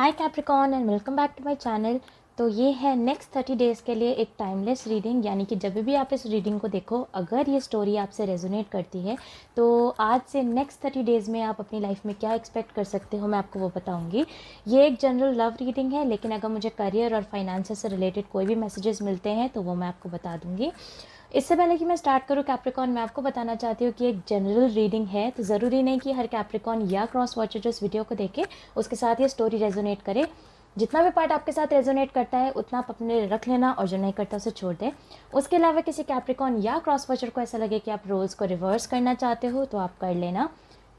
Hi Capricorn and welcome back to my channel. तो ये है नेक्स्ट 30 डेज़ के लिए एक टाइमलेस रीडिंग, यानी कि जब भी आप इस रीडिंग को देखो, अगर ये स्टोरी आपसे रेजोनेट करती है तो आज से नेक्स्ट 30 डेज़ में आप अपनी लाइफ में क्या एक्सपेक्ट कर सकते हो, मैं आपको वो बताऊंगी। ये एक जनरल लव रीडिंग है, लेकिन अगर मुझे करियर और फाइनेंस से रिलेटेड कोई भी मैसेजेस मिलते हैं तो वो मैं आपको बता दूंगी। इससे पहले कि मैं स्टार्ट करूँ कैप्रिकॉन, मैं आपको बताना चाहती हूँ कि एक जनरल रीडिंग है, तो ज़रूरी नहीं कि हर कैप्रिकॉन या क्रॉस वॉचर जो इस वीडियो को देखे उसके साथ ये स्टोरी रेजोनेट करे। जितना भी पार्ट आपके साथ रेजोनेट करता है उतना आप अपने रख लेना, और जो नहीं करता उसे छोड़ दें। उसके अलावा किसी कैप्रिकॉन या क्रॉस वॉचर को ऐसा लगे कि आप रोल्स को रिवर्स करना चाहते हो तो आप कर लेना।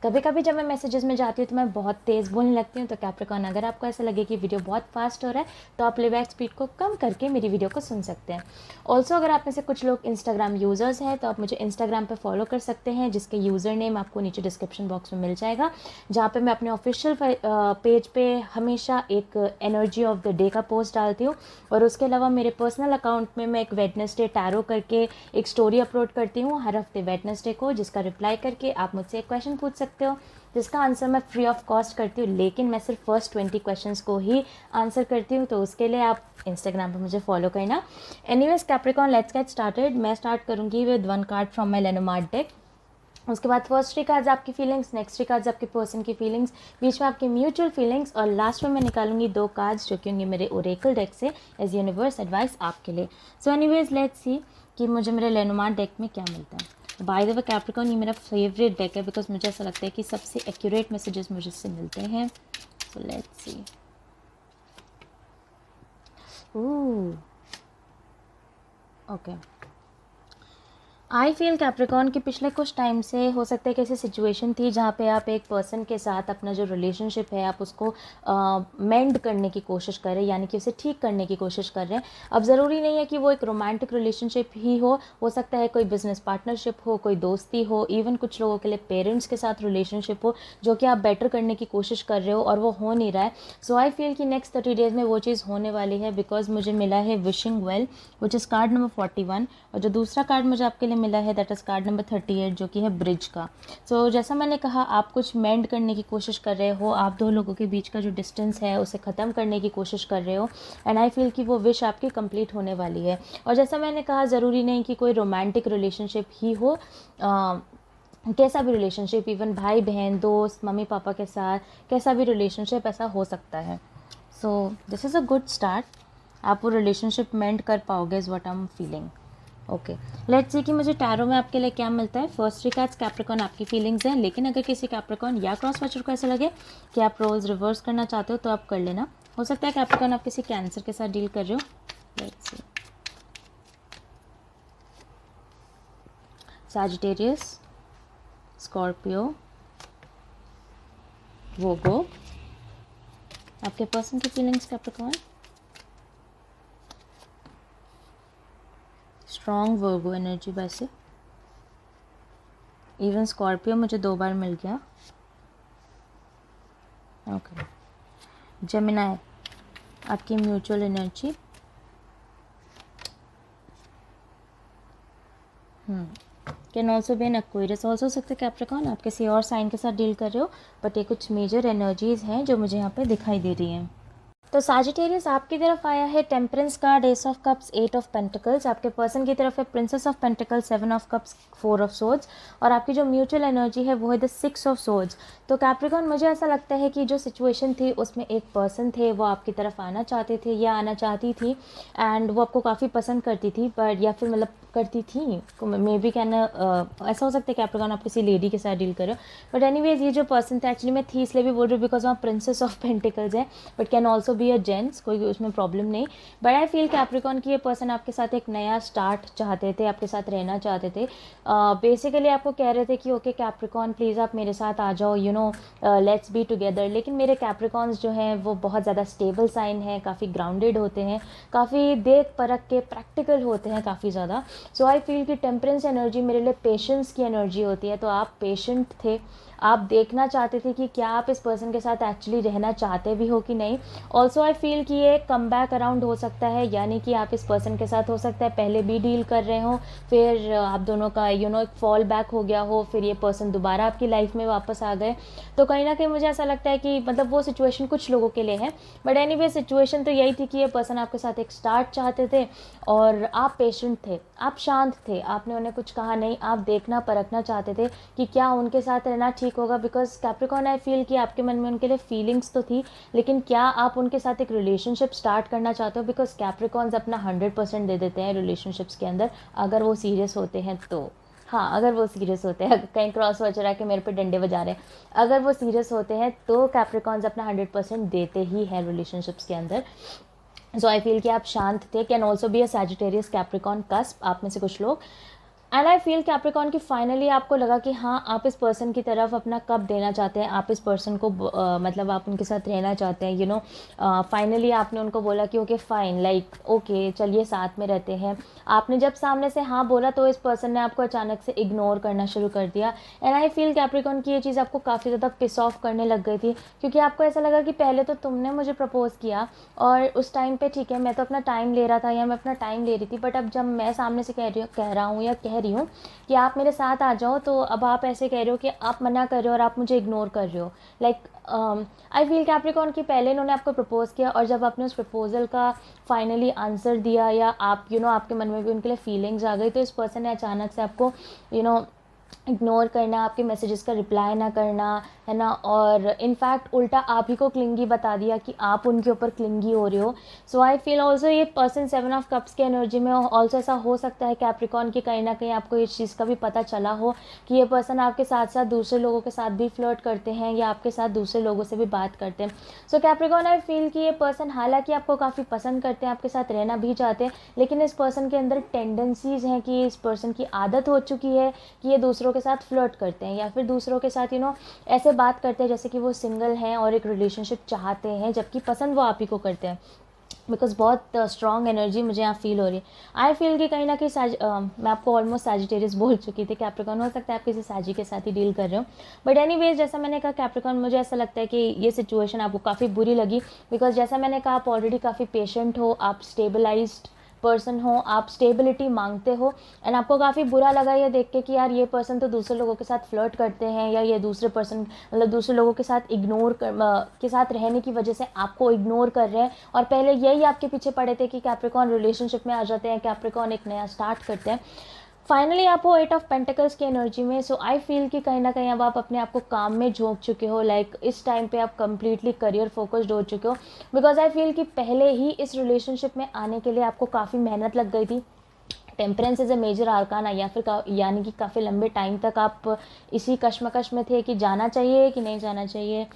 कभी कभी जब मैं मैसेजेस में जाती हूँ तो मैं बहुत तेज़ बोलने लगती हूँ, तो कैप्रिकॉन अगर आपको ऐसा लगे कि वीडियो बहुत फास्ट हो रहा है तो आप प्लेबैक स्पीड को कम करके मेरी वीडियो को सुन सकते हैं। ऑल्सो अगर आप में से कुछ लोग इंस्टाग्राम यूज़र्स हैं तो आप मुझे इंस्टाग्राम पे फॉलो कर सकते हैं, जिसके यूज़र नेम आपको नीचे डिस्क्रिप्शन बॉक्स में मिल जाएगा, जहाँ पे मैं अपने ऑफिशियल पेज पे हमेशा एक एनर्जी ऑफ द डे का पोस्ट डालती हूँ। और उसके अलावा मेरे पर्सनल अकाउंट में मैं एक वेडनेसडे टैरो करके एक स्टोरी अपलोड करती हूँ हर हफ्ते वेडनेसडे को, जिसका रिप्लाई करके आप मुझसे एक क्वेश्चन पूछ सकते हो, जिसका आंसर मैं फ्री ऑफ कॉस्ट करती हूँ, लेकिन मैं सिर्फ फर्स्ट 20 क्वेश्चंस को ही आंसर करती हूँ। तो उसके लिए आप इंस्टाग्राम पे मुझे फॉलो करना। Anyways Capricorn, let's get started. मैं स्टार्ट करूँगी with one card from my Lenormand deck. उसके बाद फर्स्ट 3 कार्ड्स आपकी फीलिंग्स, नेक्स्ट 3 कार्ड्स आपके पर्सन की फीलिंग्स, बीच में आपकी म्यूचुअल फीलिंग्स, और लास्ट में मैं निकालूंगी 2 कार्ड्स जो कि होंगे मेरे ओरेकल डेक से एज यूनिवर्स एडवाइस आपके लिए। सो एनीवेज लेट्स सी कि मुझे मेरे लेनोमार्ट डेक में क्या मिलता है। बाय द वे कैप्रिकॉर्न, ये मेरा फेवरेट डेक है बिकॉज मुझे ऐसा लगता है कि सबसे एक्यूरेट मैसेजेस मुझे इससे मिलते हैं। So let's see. Okay, I feel Capricorn कि पिछले कुछ टाइम से हो सकता है कि ऐसी सिचुएशन थी जहाँ पे आप एक पर्सन के साथ अपना जो रिलेशनशिप है आप उसको मेंड करने की कोशिश कर रहे हैं, यानी कि उसे ठीक करने की कोशिश कर रहे हैं। अब ज़रूरी नहीं है कि वो एक रोमांटिक रिलेशनशिप ही हो सकता है कोई बिजनेस पार्टनरशिप हो, कोई दोस्ती हो, इवन कुछ लोगों के लिए पेरेंट्स के साथ रिलेशनशिप हो जो कि आप बेटर करने की कोशिश कर रहे हो और वो हो नहीं रहा है। सो आई फील कि नेक्स्ट 30 डेज़ में वो चीज़ होने वाली है, बिकॉज मुझे मिला है wishing well, which is card number 41, और जो दूसरा कार्ड मुझे आपके लिए मिला है दैट इज़ कार्ड नंबर 38 जो कि है ब्रिज का। सो जैसा मैंने कहा, आप कुछ मेंड करने की कोशिश कर रहे हो, आप दो लोगों के बीच का जो डिस्टेंस है उसे ख़त्म करने की कोशिश कर रहे हो, एंड आई फील कि वो विश आपकी कंप्लीट होने वाली है। और जैसा मैंने कहा, ज़रूरी नहीं कि कोई रोमांटिक रिलेशनशिप ही हो, कैसा भी रिलेशनशिप, इवन भाई बहन, दोस्त, मम्मी पापा के साथ कैसा भी रिलेशनशिप ऐसा हो सकता है। So this is a good start. आप वो रिलेशनशिप मेंड कर पाओगे is what I am feeling. Okay, let's see कि मुझे टैरो में आपके लिए क्या मिलता है। फर्स्ट 3 कार्ड्स कैप्रिकॉर्न आपकी फीलिंग्स हैं, लेकिन अगर किसी कैप्रिकॉर्न या क्रॉस वॉचर को ऐसा लगे कि आप रोल्स रिवर्स करना चाहते हो तो आप कर लेना। हो सकता है कैप्रिकॉर्न आप किसी कैंसर के साथ डील कर रहे हो। Let's see. Sagittarius, Scorpio, Virgo. आपके पर्सन की feelings Capricorn, strong Virgo energy. वैसे इवन स्कॉर्पियो मुझे 2 बार मिल गया। ओके, जेमिनाई, आपकी mutual energy. Can also be an Aquarius. Also हो सकता है कैप्रिकॉर्न आप किसी और साइन के साथ डील कर रहे हो, बट ये कुछ मेजर एनर्जीज हैं जो मुझे यहाँ पे दिखाई दे रही हैं। तो साजिटेरियस आपकी तरफ आया है temperance card, S of cups, 8 of pentacles. आपके पर्सन की तरफ है princess of pentacles, 7 of cups, 4 of swords, और आपकी जो म्यूचुअल एनर्जी है वो है द 6 ऑफ सोर्ड्स। तो कैप्रिकॉर्न, मुझे ऐसा लगता है कि जो सिचुएशन थी उसमें एक पर्सन थे, वो आपकी तरफ आना चाहते थे या आना चाहती थी, एंड वो आपको काफ़ी पसंद करती थी, पर या फिर मतलब करती थी, मे बी कहना ऐसा हो सकता है कैप्रिकॉर्न आप किसी लेडी के साथ डील करो। बट एनीवेज, ये जो पर्सन थे, एक्चुअली मैं थी इसलिए भी बोल रही हूँ बिकॉज वहाँ प्रिंसेस ऑफ पेंटिकल्स है, but can also be a gents, कोई उसमें प्रॉब्लम नहीं। बट आई फील कैप्रिकॉर्न की ये पर्सन आपके साथ एक नया स्टार्ट चाहते थे, आपके साथ रहना चाहते थे। बेसिकली आपको कह रहे थे कि ओके कैप्रिकॉर्न, प्लीज़ आप मेरे साथ आ जाओ, you know let's be together. लेकिन मेरे कैप्रिकॉर्न्स जो हैं वो बहुत ज़्यादा स्टेबल साइन है, काफ़ी ग्राउंडेड होते हैं, काफ़ी देख परख के प्रैक्टिकल होते हैं काफ़ी ज़्यादा। सो आई फील कि टेम्परेंस एनर्जी मेरे लिए पेशेंस की एनर्जी होती है। तो आप पेशेंट थे, आप देखना चाहते थे कि क्या आप इस पर्सन के साथ एक्चुअली रहना चाहते भी हो कि नहीं। ऑल्सो ऑल्सो आई फील कि ये कम बैक अराउंड हो सकता है, यानी कि आप इस पर्सन के साथ हो सकता है पहले भी डील कर रहे हो, फिर आप दोनों का एक फॉल बैक हो गया हो, फिर ये पर्सन दोबारा आपकी लाइफ में वापस आ गए। तो कहीं ना कहीं मुझे ऐसा लगता है कि मतलब वो सिचुएशन कुछ लोगों के लिए है, बट एनीवे सिचुएशन तो यही थी कि ये पर्सन आपके साथ एक स्टार्ट चाहते थे और आप पेशेंट थे, आप शांत थे, आपने उन्हें कुछ कहा नहीं, आप देखना परखना चाहते थे कि क्या उनके साथ रहना ठीक होगा। बिकॉज कैप्रिकॉर्न आई फील कि आपके मन में उनके लिए फीलिंग्स तो थी, लेकिन क्या आप उनके साथ एक रिलेशनशिप स्टार्ट करना चाहते हो? बिकॉज कैप्रिकॉर्न्स अपना 100% दे देते हैं रिलेशनशिप्स के अंदर, अगर वो सीरियस होते हैं तो। हाँ, अगर वो सीरियस होते हैं, कहीं क्रॉस वर्ड चला के मेरे पे डंडे बजा रहे हैं, अगर वो सीरियस होते हैं तो कैप्रिकॉर्न्स अपना 100% देते ही हैं रिलेशनशिप्स के अंदर। सो आई फील कि आप शांत थे, can also be a Sagittarius Capricorn cusp, आप में से कुछ लोग। एंड आई फील कैप्रिकॉर्न की फाइनली आपको लगा कि हाँ, आप इस पर्सन की तरफ अपना कप देना चाहते हैं, आप इस पर्सन को मतलब आप उनके साथ रहना चाहते हैं, फाइनली आपने उनको बोला कि ओके फाइन, लाइक ओके चलिए साथ में रहते हैं। आपने जब सामने से हाँ बोला तो इस पर्सन ने आपको अचानक से इग्नोर करना शुरू कर दिया। एंड आई फील कैप्रिकॉर्न की ये चीज़ आपको काफ़ी ज़्यादा पिस ऑफ करने लग गई थी, क्योंकि आपको ऐसा लगा कि पहले तो तुमने मुझे प्रपोज़ किया और उस टाइम पे ठीक है मैं तो अपना टाइम ले रहा था या मैं अपना टाइम ले रही थी, बट अब जब मैं सामने से कह रहा हूँ या कह रही हूँ कि आप मेरे साथ आ जाओ, तो अब आप ऐसे कह रहे हो कि आप मना कर रहे हो और आप मुझे इग्नोर कर रहे हो। लाइक आई फील कैप्रिकॉर्न की पहले इन्होंने आपको प्रपोज़ किया और जब आपने उस प्रपोजल का फाइनली आंसर दिया या आप आपके मन में भी उनके लिए फीलिंग्स आ गई, तो इस पर्सन ने अचानक से आपको इग्नोर करना, आपके मैसेजेस का रिप्लाई ना करना, है ना, और इनफैक्ट उल्टा आप ही को क्लिंगी बता दिया कि आप उनके ऊपर क्लिंगी हो रहे हो। सो आई फील ऑल्सो ये पर्सन 7 ऑफ कप्स के एनर्जी में ऑल्सो ऐसा हो सकता है कैप्रिकॉर्न की कहीं ना कहीं आपको इस चीज़ का भी पता चला हो कि ये पर्सन आपके साथ साथ दूसरे लोगों के साथ भी फ्लर्ट करते हैं या आपके साथ दूसरे लोगों से भी बात करते हैं। सो कैप्रिकॉर्न आई फील कि ये पर्सन हालांकि आपको काफ़ी पसंद करते हैं, आपके साथ रहना भी चाहते हैं, लेकिन इस पर्सन के अंदर टेंडेंसीज हैं कि इस पर्सन की आदत हो चुकी है कि ये दूसरों के साथ फ्लर्ट करते हैं या फिर दूसरों के साथ ऐसे बात करते हैं जैसे कि वो सिंगल हैं और एक रिलेशनशिप चाहते हैं, जबकि पसंद वो आप ही को करते हैं। बिकॉज बहुत स्ट्रॉन्ग एनर्जी मुझे यहाँ फील हो रही है। आई फील कि कहीं ना कहीं मैं आपको ऑलमोस्ट सैजिटेरियस बोल चुकी थी, कैप्रिकॉर्न हो सकता है आप किसी साजी के साथ ही डील कर रहे हो, बट एनीवेज जैसा मैंने कहा कैप्रिकॉर्न मुझे ऐसा लगता है कि ये सिचुएशन आपको काफ़ी बुरी लगी, बिकॉज जैसा मैंने कहा आप ऑलरेडी काफ़ी पेशेंट हो, आप स्टेबलाइज्ड पर्सन हो, आप स्टेबिलिटी मांगते हो, एंड आपको काफ़ी बुरा लगा ये देख के कि यार ये पर्सन तो दूसरे लोगों के साथ फ्लर्ट करते हैं या ये दूसरे पर्सन मतलब दूसरे लोगों के साथ के साथ रहने की वजह से आपको इग्नोर कर रहे हैं, और पहले यही आपके पीछे पड़े थे कि कैप्रिकॉर्न रिलेशनशिप में आ जाते हैं, कैप्रिकॉर्न एक नया स्टार्ट करते हैं। फाइनली आप हो 8 ऑफ पेंटिकल्स की एनर्जी में। सो आई फील कि कहीं ना कहीं अब आप अपने आप को काम में झोंक चुके हो, लाइक इस टाइम पे आप कम्प्लीटली करियर फोकस्ड हो चुके हो, बिकॉज आई फील कि पहले ही इस रिलेशनशिप में आने के लिए आपको काफ़ी मेहनत लग गई थी। Temperance is a major arcana, या फिर यानी कि काफ़ी लंबे टाइम तक आप इसी कश्मकश में थे कि जाना चाहिए कि नहीं जाना चाहिए,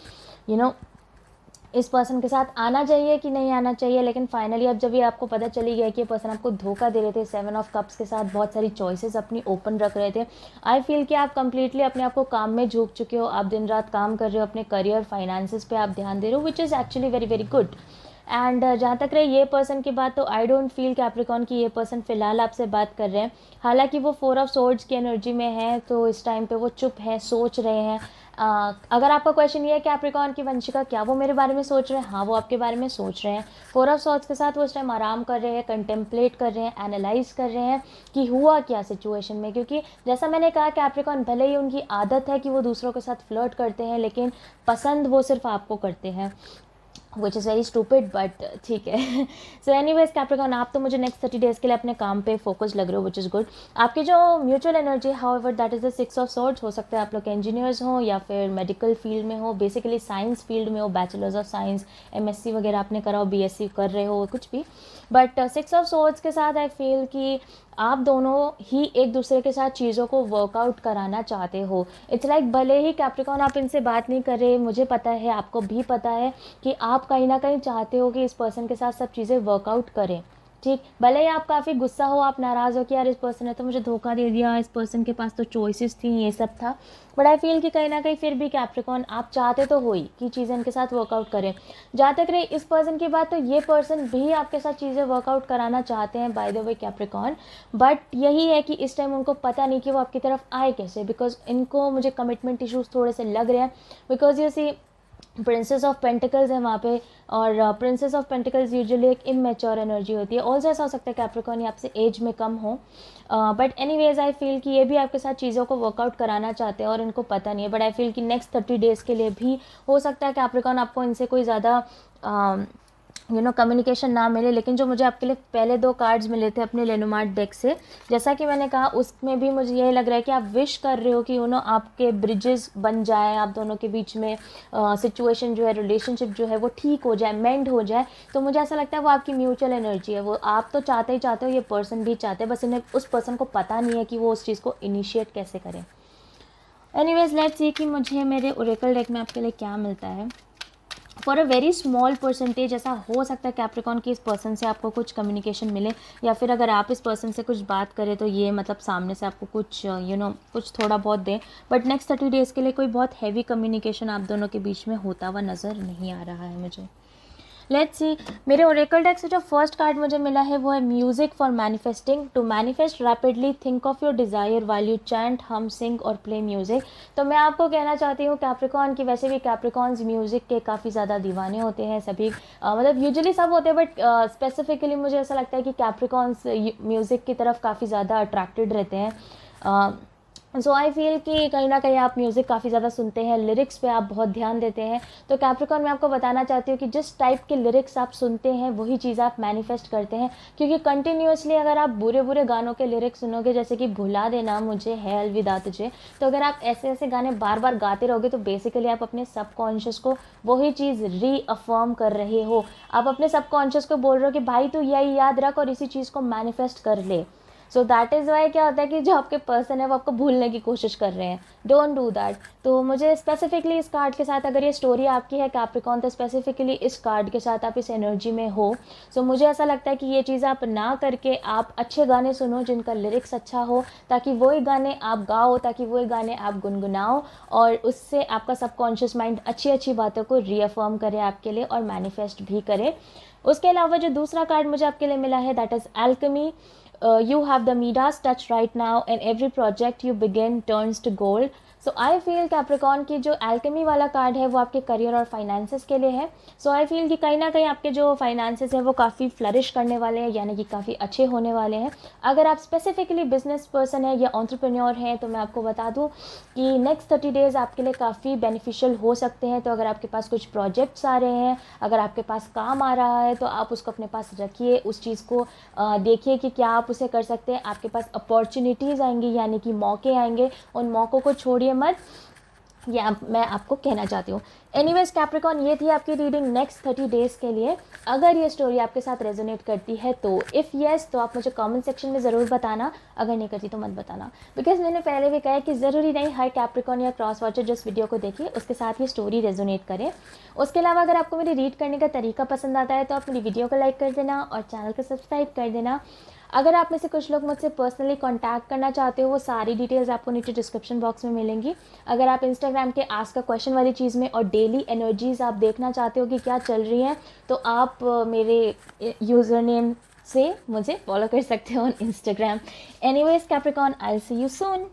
इस पर्सन के साथ आना चाहिए कि नहीं आना चाहिए। लेकिन फाइनली अब जब ये आपको पता चली गया कि ये पर्सन आपको धोखा दे रहे थे, 7 ऑफ कप्स के साथ बहुत सारी चॉइसेस अपनी ओपन रख रहे थे, आई फील कि आप कंप्लीटली अपने आप को काम में झोंक चुके हो, आप दिन रात काम कर रहे हो, अपने करियर फाइनेंसेस पे आप ध्यान दे रहे हो, which is actually very very good. And जहाँ तक रहे ये पर्सन की बात, तो आई डोंट फील कैप्रिकॉर्न की ये पर्सन फ़िलहाल आपसे बात कर रहे हैं, हालांकि वो 4 ऑफ सोर्ड्स की एनर्जी में है, तो इस टाइम पे वो चुप है, सोच रहे हैं। अगर आपका क्वेश्चन ये है कैप्रिकॉर्न की वंशिका क्या वो मेरे बारे में सोच रहे हैं, हाँ वो आपके बारे में सोच रहे हैं। 4 ऑफ सोर्ड्स के साथ वो इस टाइम आराम कर रहे हैं, कंटेम्पलेट कर रहे हैं, एनालाइज कर रहे हैं कि हुआ क्या सिचुएशन में, क्योंकि जैसा मैंने कहा कैप्रिकॉर्न भले ही उनकी आदत है कि वो दूसरों के साथ फ्लर्ट करते हैं, लेकिन पसंद वो सिर्फ आपको करते हैं, which is very stupid, but ठीक है। सो एनीवेज कैप्रिकॉर्न आप तो मुझे नेक्स्ट 30 डेज़ के लिए अपने काम पे फोकस लग रहे हो, विच इज़ गुड। आपकी जो mutual energy however that is the 6 of swords, हो सकता है आप लोग इंजीनियर्स हो या फिर मेडिकल फील्ड में हो, बेसिकली साइंस फील्ड में हो, बैचलर्स ऑफ साइंस, MSc वगैरह आपने करा हो, BSc कर रहे हो, कुछ भी, बट 6 ऑफ सोर्ड्स के साथ आई फील कि आप दोनों ही एक दूसरे के साथ चीज़ों को वर्कआउट कराना चाहते हो। इट्स लाइक भले ही कैप्रिकॉर्न आप इनसे बात नहीं कर रहे, मुझे पता है, आपको भी पता है कि आप कहीं ना कहीं चाहते हो कि इस पर्सन के साथ सब चीज़ें वर्कआउट करें, ठीक, भले ही आप काफ़ी गुस्सा हो, आप नाराज़ हो कि यार इस पर्सन ने तो मुझे धोखा दे दिया, इस पर्सन के पास तो चॉइसेस थी, ये सब था, बट आई फील कि कहीं ना कहीं फिर भी कैप्रिकॉर्न आप चाहते तो हो ही कि चीज़ें इनके साथ वर्कआउट करें। जहाँ तक रही इस पर्सन की बात, तो ये पर्सन भी आपके साथ चीज़ें वर्कआउट कराना चाहते हैं by the way Capricorn, but यही है कि इस टाइम उनको पता नहीं कि वो आपकी तरफ आए कैसे, बिकॉज इनको मुझे कमिटमेंट इशूज़ थोड़े से लग रहे हैं, बिकॉज ये सी प्रिंसेस ऑफ पेंटिकल्स है वहाँ पे, और प्रिंसेस ऑफ पेंटिकल्स यूजुअली एक इमेच्योर एनर्जी होती है। ऑल्सो ऐसा हो सकता है कैप्रिकॉर्न ये आपसे एज में कम हो, बट एनीवेज आई फील कि ये भी आपके साथ चीज़ों को वर्कआउट कराना चाहते हैं और इनको पता नहीं है। बट आई फील कि नेक्स्ट 30 डेज़ के लिए भी हो सकता है कैप्रिकॉर्न आपको इनसे कोई ज़्यादा कम्युनिकेशन ना मिले। लेकिन जो मुझे आपके लिए पहले 2 कार्ड्स मिले थे अपने लेनोमार्ट डेक से, जैसा कि मैंने कहा उसमें भी मुझे यही लग रहा है कि आप विश कर रहे हो कि आपके ब्रिजेस बन जाए, आप दोनों के बीच में सिचुएशन जो है, रिलेशनशिप जो है वो ठीक हो जाए, मेंड हो जाए। तो मुझे ऐसा लगता है वो आपकी म्यूचुअल एनर्जी है, वो आप तो चाहते ही चाहते हो, ये पर्सन भी चाहते हैं, बस इन्हें उस पर्सन को पता नहीं है कि वो उस चीज़ को इनिशिएट कैसे करें। एनीवेज लेट्स सी कि मुझे मेरे ओरेकल डेक में आपके लिए क्या मिलता है। For a very small percentage ऐसा हो सकता है कैप्रिकॉर्न की इस पर्सन से आपको कुछ कम्युनिकेशन मिले, या फिर अगर आप इस पर्सन से कुछ बात करें तो ये मतलब सामने से आपको कुछ कुछ थोड़ा बहुत दे। बट नेक्स्ट 30 डेज़ के लिए कोई बहुत हैवी कम्युनिकेशन आप दोनों के बीच में होता हुआ नज़र नहीं आ रहा है मुझे। लेट्स सी, मेरे ओरेकल डेक से जो फर्स्ट कार्ड मुझे मिला है वो है music for manifesting. To manifest rapidly think of your desire while you chant, hum, sing और प्ले म्यूजिक। तो मैं आपको कहना चाहती हूँ कैप्रिकॉर्न की, वैसे भी कैप्रिकॉर्न्स म्यूज़िक के काफ़ी ज़्यादा दीवाने होते हैं सभी, मतलब यूजुअली सब होते हैं, बट स्पेसिफिकली मुझे ऐसा लगता है कि कैप्रिकॉर्न्स म्यूज़िक की तरफ काफ़ी ज़्यादा अट्रैक्टेड रहते हैं। सो आई फील कि कहीं ना कहीं आप म्यूज़िक काफ़ी ज़्यादा सुनते हैं, लिरिक्स पे आप बहुत ध्यान देते हैं। तो कैप्रिकॉर्न मैं आपको बताना चाहती हूँ कि जिस टाइप के लिरिक्स आप सुनते हैं वही चीज़ आप मैनिफेस्ट करते हैं, क्योंकि कंटिन्यूसली अगर आप बुरे बुरे गानों के लिरिक्स सुनोगे, जैसे कि भुला देना मुझे है अलविदा तुझे, तो अगर आप ऐसे ऐसे गाने बार बार गाते रहोगे तो बेसिकली आप अपने सबकॉन्शियस को वही चीज़ रीअफर्म कर रहे हो। आप अपने सबकॉन्शियस को बोल रहे हो कि भाई तू यही याद रख और इसी चीज़ को मैनिफेस्ट कर ले। सो दैट इज़ वाई क्या होता है कि जो आपके पर्सन है वो आपको भूलने की कोशिश कर रहे हैं। Don't do that. तो मुझे स्पेसिफिकली इस कार्ड के साथ, अगर ये स्टोरी आपकी है कैप्रिकॉर्न, तो स्पेसिफिकली इस कार्ड के साथ आप इस एनर्जी में हो। सो मुझे ऐसा लगता है कि ये चीज़ आप ना करके आप अच्छे गाने सुनो जिनका लिरिक्स अच्छा हो, ताकि वही गाने आप गाओ, ताकि वही गाने आप गुनगुनाओ, और उससे आपका सबकॉन्शियस माइंड अच्छी अच्छी बातों को रीअफर्म करे आपके लिए और मैनिफेस्ट भी करे। उसके अलावा जो दूसरा कार्ड मुझे आपके लिए मिला है that is alchemy. You have the Midas touch right now and every project you begin turns to gold. So I feel Capricorn की जो एल्केमी वाला कार्ड है वो आपके करियर और फाइनेंसेस के लिए है। सो आई फील कि कहीं ना कहीं आपके जो फाइनेंसेस है वो काफ़ी फ्लरिश करने वाले हैं, यानी कि काफ़ी अच्छे होने वाले हैं। अगर आप स्पेसिफिकली बिजनेस पर्सन है या एंटरप्रेन्योर हैं तो मैं आपको बता दूं कि नेक्स्ट 30 डेज़ आपके लिए काफ़ी बेनिफिशियल हो सकते हैं। तो अगर आपके पास कुछ प्रोजेक्ट्स आ रहे हैं, अगर आपके पास काम आ रहा है, तो आप उसको अपने पास रखिए, उस चीज़ को देखिए कि क्या आप उसे कर सकते हैं। आपके पास अपॉर्चुनिटीज़ आएंगी, यानी कि मौके आएंगे, उन मौक़ों को छोड़िए मत, ये मैं आपको कहना चाहती हूँ। एनीवेज कैप्रिकॉर्न, ये थी आपकी रीडिंग नेक्स्ट 30 डेज़ के लिए। अगर ये स्टोरी आपके साथ रेजोनेट करती है तो इफ़ येस तो आप मुझे कमेंट सेक्शन में ज़रूर बताना, अगर नहीं करती तो मत बताना, बिकॉज मैंने पहले भी कहा है कि ज़रूरी नहीं हर कैप्रिकॉर्न या क्रॉस वॉचर जो इस वीडियो को देखिए उसके साथ ये स्टोरी रेजोनेट करे। उसके अलावा अगर आपको मेरी रीड करने का तरीका पसंद आता है तो आप मेरी वीडियो को लाइक कर देना और चैनल को सब्सक्राइब कर देना। अगर आप में से कुछ लोग मुझसे पर्सनली कांटेक्ट करना चाहते हो, वो सारी डिटेल्स आपको नीचे डिस्क्रिप्शन बॉक्स में मिलेंगी। अगर आप इंस्टाग्राम के आस्क अ क्वेश्चन वाली चीज़ में और डेली एनर्जीज आप देखना चाहते हो कि क्या चल रही हैं, तो आप मेरे यूज़र नेम से मुझे फॉलो कर सकते हो on Instagram. Anyways Capricorn, I will see you soon.